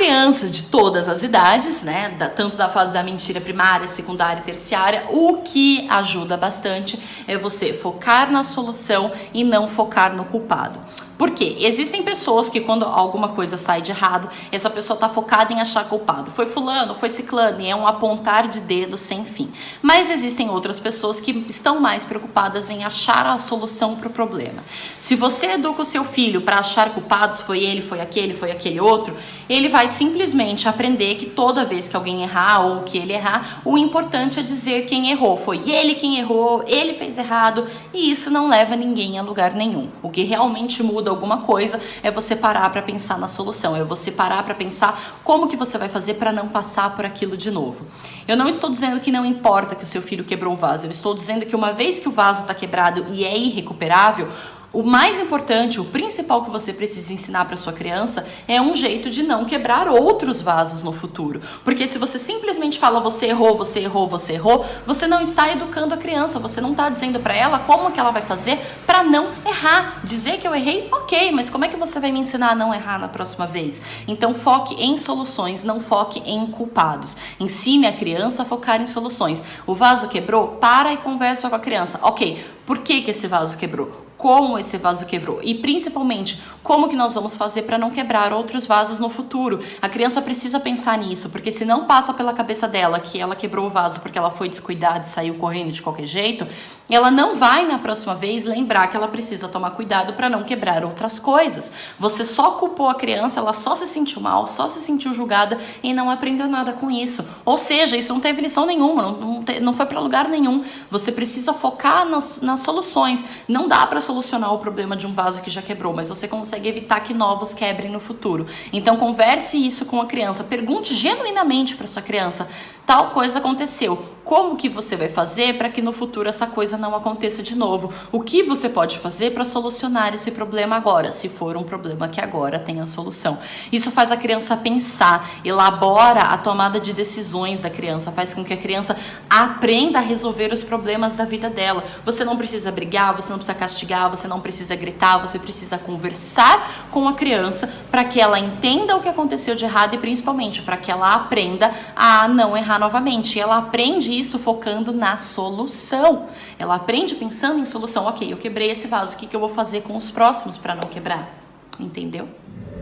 crianças de todas as idades, né, tanto da fase da mentira primária, secundária e terciária, o que ajuda bastante é você focar na solução e não focar no culpado. Por quê? Existem pessoas que quando alguma coisa sai de errado, essa pessoa está focada em achar culpado. Foi fulano, foi ciclano, e é um apontar de dedo sem fim. Mas existem outras pessoas que estão mais preocupadas em achar a solução para o problema. Se você educa o seu filho para achar culpados, foi ele, foi aquele outro, ele vai simplesmente aprender que toda vez que alguém errar ou que ele errar, o importante é dizer quem errou. Foi ele quem errou, ele fez errado, e isso não leva ninguém a lugar nenhum. O que realmente muda alguma coisa é você parar para pensar na solução, é você parar para pensar como que você vai fazer para não passar por aquilo de novo. Eu não estou dizendo que não importa que o seu filho quebrou o vaso, eu estou dizendo que uma vez que o vaso está quebrado e é irrecuperável, o mais importante, o principal que você precisa ensinar para sua criança é um jeito de não quebrar outros vasos no futuro. Porque se você simplesmente fala você errou, você errou, você errou, você não está educando a criança, você não está dizendo para ela como que ela vai fazer para não errar. Dizer que eu errei, ok, mas como é que você vai me ensinar a não errar na próxima vez? Então foque em soluções, não foque em culpados. Ensine a criança a focar em soluções. O vaso quebrou? Para e conversa com a criança. Ok, por que esse vaso quebrou? Como esse vaso quebrou e principalmente como que nós vamos fazer para não quebrar outros vasos no futuro. A criança precisa pensar nisso, porque se não passa pela cabeça dela que ela quebrou o vaso porque ela foi descuidada e saiu correndo de qualquer jeito, ela não vai na próxima vez lembrar que ela precisa tomar cuidado para não quebrar outras coisas. Você só culpou a criança, ela só se sentiu mal, só se sentiu julgada e não aprendeu nada com isso. Ou seja, isso não teve lição nenhuma, não foi para lugar nenhum. Você precisa focar nas soluções. Não dá para solucionar o problema de um vaso que já quebrou, mas você consegue evitar que novos quebrem no futuro. Então converse isso com a criança, pergunte genuinamente para sua criança, tal coisa aconteceu, como que você vai fazer para que no futuro essa coisa não aconteça de novo? O que você pode fazer para solucionar esse problema agora, se for um problema que agora tem a solução? Isso faz a criança pensar, elabora a tomada de decisões da criança, faz com que a criança aprenda a resolver os problemas da vida dela. Você não precisa brigar, você não precisa castigar, você não precisa gritar, você precisa conversar com a criança para que ela entenda o que aconteceu de errado e principalmente para que ela aprenda a não errar novamente. E ela aprende isso focando na solução. Ela aprende pensando em solução. Ok, eu quebrei esse vaso, o que eu vou fazer com os próximos para não quebrar? Entendeu?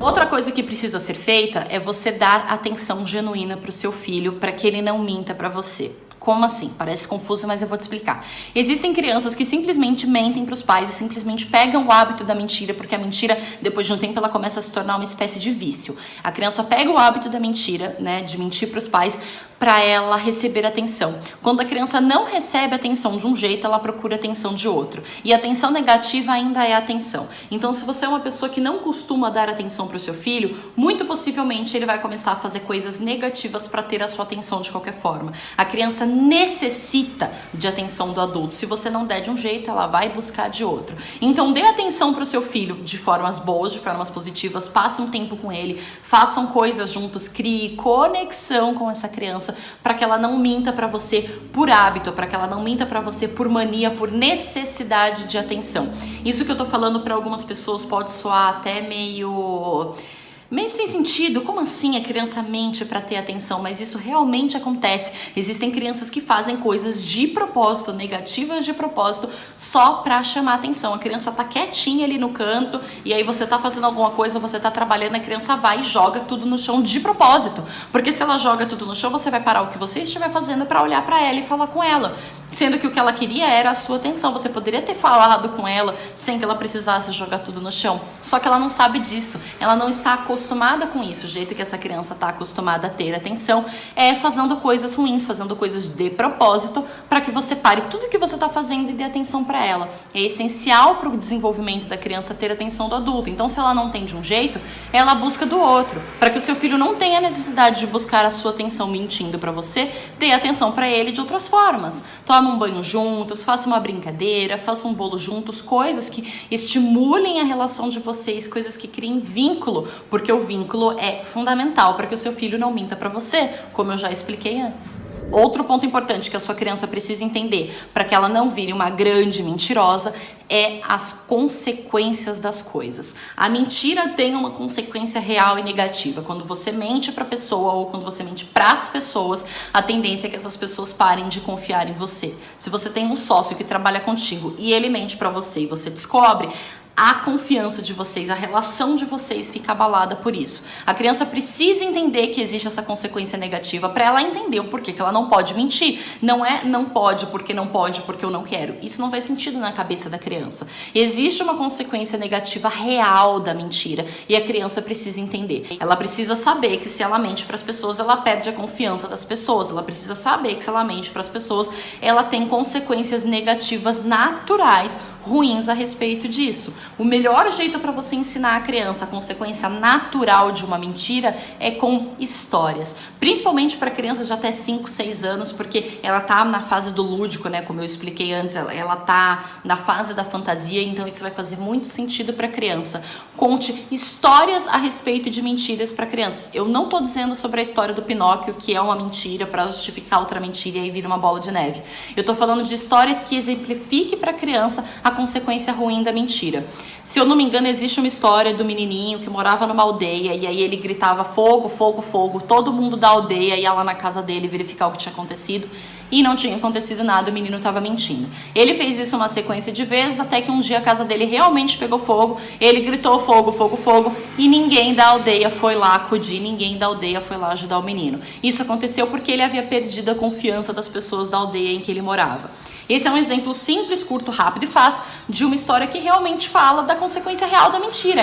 Outra coisa que precisa ser feita é você dar atenção genuína para o seu filho, para que ele não minta para você. Como assim? Parece confuso, mas eu vou te explicar. Existem crianças que simplesmente mentem para os pais e simplesmente pegam o hábito da mentira, porque a mentira, depois de um tempo, ela começa a se tornar uma espécie de vício. A criança pega o hábito da mentira, né, de mentir para os pais, para ela receber atenção. Quando a criança não recebe atenção de um jeito, ela procura atenção de outro. E a atenção negativa ainda é atenção. Então, se você é uma pessoa que não costuma dar atenção para o seu filho, muito possivelmente ele vai começar a fazer coisas negativas para ter a sua atenção de qualquer forma. A criança necessita de atenção do adulto. Se você não der de um jeito, ela vai buscar de outro. Então, dê atenção para o seu filho de formas boas, de formas positivas. Passe um tempo com ele, façam coisas juntos, crie conexão com essa criança para que ela não minta para você por hábito, para que ela não minta para você por mania, por necessidade de atenção. Isso que eu tô falando para algumas pessoas pode soar até meio sem sentido. Como assim a criança mente para ter atenção? Mas isso realmente acontece. Existem crianças que fazem coisas de propósito, negativas de propósito, só para chamar atenção. A criança tá quietinha ali no canto e aí você tá fazendo alguma coisa, você tá trabalhando, a criança vai e joga tudo no chão de propósito. Porque se ela joga tudo no chão, você vai parar o que você estiver fazendo para olhar para ela e falar com ela. Sendo que o que ela queria era a sua atenção. Você poderia ter falado com ela sem que ela precisasse jogar tudo no chão. Só que ela não sabe disso. Ela não está acostumada com isso. O jeito que essa criança está acostumada a ter atenção é fazendo coisas ruins, fazendo coisas de propósito para que você pare tudo que você está fazendo e dê atenção para ela. É essencial para o desenvolvimento da criança ter atenção do adulto. Então, se ela não tem de um jeito, ela busca do outro. Para que o seu filho não tenha necessidade de buscar a sua atenção mentindo para você, dê atenção para ele de outras formas. Tome um banho juntos, faça uma brincadeira, faça um bolo juntos, coisas que estimulem a relação de vocês, coisas que criem vínculo, porque o vínculo é fundamental para que o seu filho não minta para você, como eu já expliquei antes. Outro ponto importante que a sua criança precisa entender para que ela não vire uma grande mentirosa é as consequências das coisas. A mentira tem uma consequência real e negativa. Quando você mente para a pessoa ou quando você mente para as pessoas, a tendência é que essas pessoas parem de confiar em você. Se você tem um sócio que trabalha contigo e ele mente para você e você descobre, a confiança de vocês, a relação de vocês fica abalada por isso. A criança precisa entender que existe essa consequência negativa para ela entender o porquê que ela não pode mentir. Não é não pode porque eu não quero. Isso não faz sentido na cabeça da criança. Existe uma consequência negativa real da mentira e a criança precisa entender. Ela precisa saber que se ela mente para as pessoas, ela perde a confiança das pessoas. Ela precisa saber que se ela mente para as pessoas, ela tem consequências negativas naturais, ruins a respeito disso. O melhor jeito para você ensinar a criança a consequência natural de uma mentira é com histórias. Principalmente para crianças de até 5, 6 anos, porque ela tá na fase do lúdico, né? Como eu expliquei antes, ela tá na fase da fantasia, então isso vai fazer muito sentido para a criança. Conte histórias a respeito de mentiras para crianças. Eu não tô dizendo sobre a história do Pinóquio, que é uma mentira para justificar outra mentira e aí vira uma bola de neve. Eu tô falando de histórias que exemplifiquem para a criança a consequência ruim da mentira. Se eu não me engano, existe uma história do menininho que morava numa aldeia e aí ele gritava fogo, fogo, fogo. Todo mundo da aldeia ia lá na casa dele verificar o que tinha acontecido e não tinha acontecido nada, o menino estava mentindo. Ele fez isso uma sequência de vezes até que um dia a casa dele realmente pegou fogo, ele gritou fogo, fogo, fogo e ninguém da aldeia foi lá acudir, ninguém da aldeia foi lá ajudar o menino. Isso aconteceu porque ele havia perdido a confiança das pessoas da aldeia em que ele morava. Esse é um exemplo simples, curto, rápido e fácil de uma história que realmente fala da consequência real da mentira.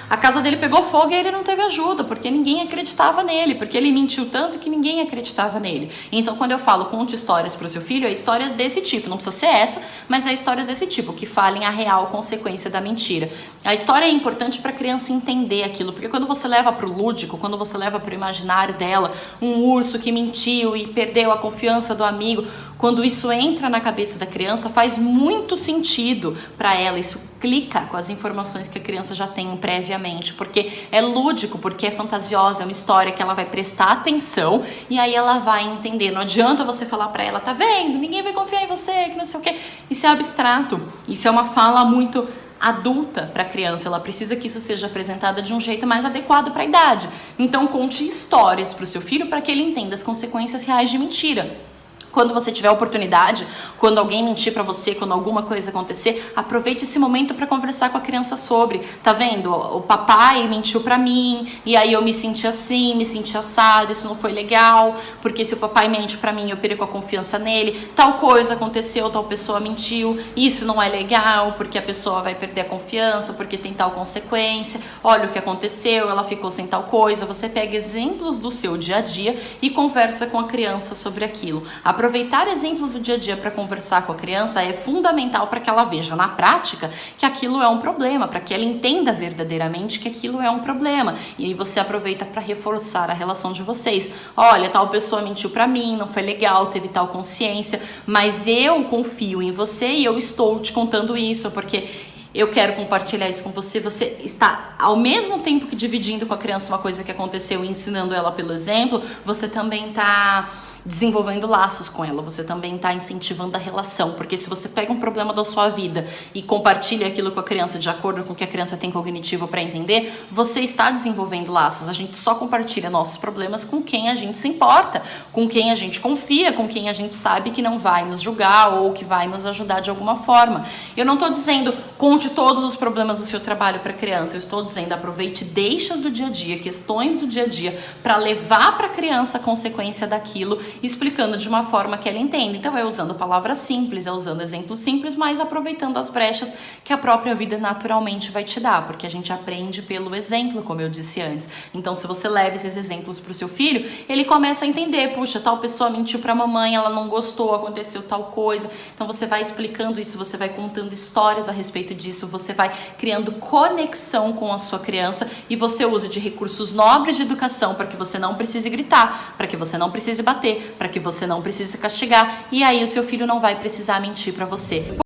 A casa dele pegou fogo e ele não teve ajuda, porque ninguém acreditava nele, porque ele mentiu tanto que ninguém acreditava nele. Então, quando eu falo conte histórias para o seu filho, é histórias desse tipo, não precisa ser essa, mas é histórias desse tipo, que falem a real consequência da mentira. A história é importante para a criança entender aquilo, porque quando você leva para o lúdico, quando você leva para o imaginário dela, um urso que mentiu e perdeu a confiança do amigo, quando isso entra na cabeça da criança, faz muito sentido para ela, isso clica com as informações que a criança já tem previamente, porque é lúdico, porque é fantasiosa, é uma história que ela vai prestar atenção e aí ela vai entender. Não adianta você falar para ela, tá vendo? Ninguém vai confiar em você, que não sei o quê. Isso é abstrato, isso é uma fala muito adulta para a criança, ela precisa que isso seja apresentada de um jeito mais adequado para a idade. Então conte histórias para o seu filho para que ele entenda as consequências reais de mentira. Quando você tiver oportunidade, quando alguém mentir pra você, quando alguma coisa acontecer, aproveite esse momento pra conversar com a criança sobre. Tá vendo? O papai mentiu pra mim, e aí eu me senti assim, me senti assado, isso não foi legal, porque se o papai mente pra mim, eu perco a confiança nele, tal coisa aconteceu, tal pessoa mentiu, isso não é legal, porque a pessoa vai perder a confiança, porque tem tal consequência, olha o que aconteceu, ela ficou sem tal coisa. Você pega exemplos do seu dia a dia e conversa com a criança sobre aquilo. Aproveitar exemplos do dia a dia para conversar com a criança é fundamental para que ela veja na prática que aquilo é um problema, para que ela entenda verdadeiramente que aquilo é um problema. E aí você aproveita para reforçar a relação de vocês. Olha, tal pessoa mentiu para mim, não foi legal, teve tal consciência, mas eu confio em você e eu estou te contando isso porque eu quero compartilhar isso com você. Você está, ao mesmo tempo que dividindo com a criança uma coisa que aconteceu e ensinando ela pelo exemplo, você também está desenvolvendo laços com ela, você também está incentivando a relação, porque se você pega um problema da sua vida e compartilha aquilo com a criança de acordo com o que a criança tem cognitivo para entender, você está desenvolvendo laços. A gente só compartilha nossos problemas com quem a gente se importa, com quem a gente confia, com quem a gente sabe que não vai nos julgar ou que vai nos ajudar de alguma forma. Eu não estou dizendo conte todos os problemas do seu trabalho para a criança, eu estou dizendo aproveite deixas do dia a dia, questões do dia a dia, para levar para a criança a consequência daquilo, explicando de uma forma que ela entenda. Então é usando palavras simples, é usando exemplos simples, mas aproveitando as brechas que a própria vida naturalmente vai te dar, porque a gente aprende pelo exemplo, como eu disse antes. Então se você leva esses exemplos para o seu filho, ele começa a entender, puxa, tal pessoa mentiu para a mamãe, ela não gostou, aconteceu tal coisa. Então você vai explicando isso, você vai contando histórias a respeito disso, você vai criando conexão com a sua criança e você usa de recursos nobres de educação para que você não precise gritar, para que você não precise bater, para que você não precise castigar, e aí o seu filho não vai precisar mentir para você.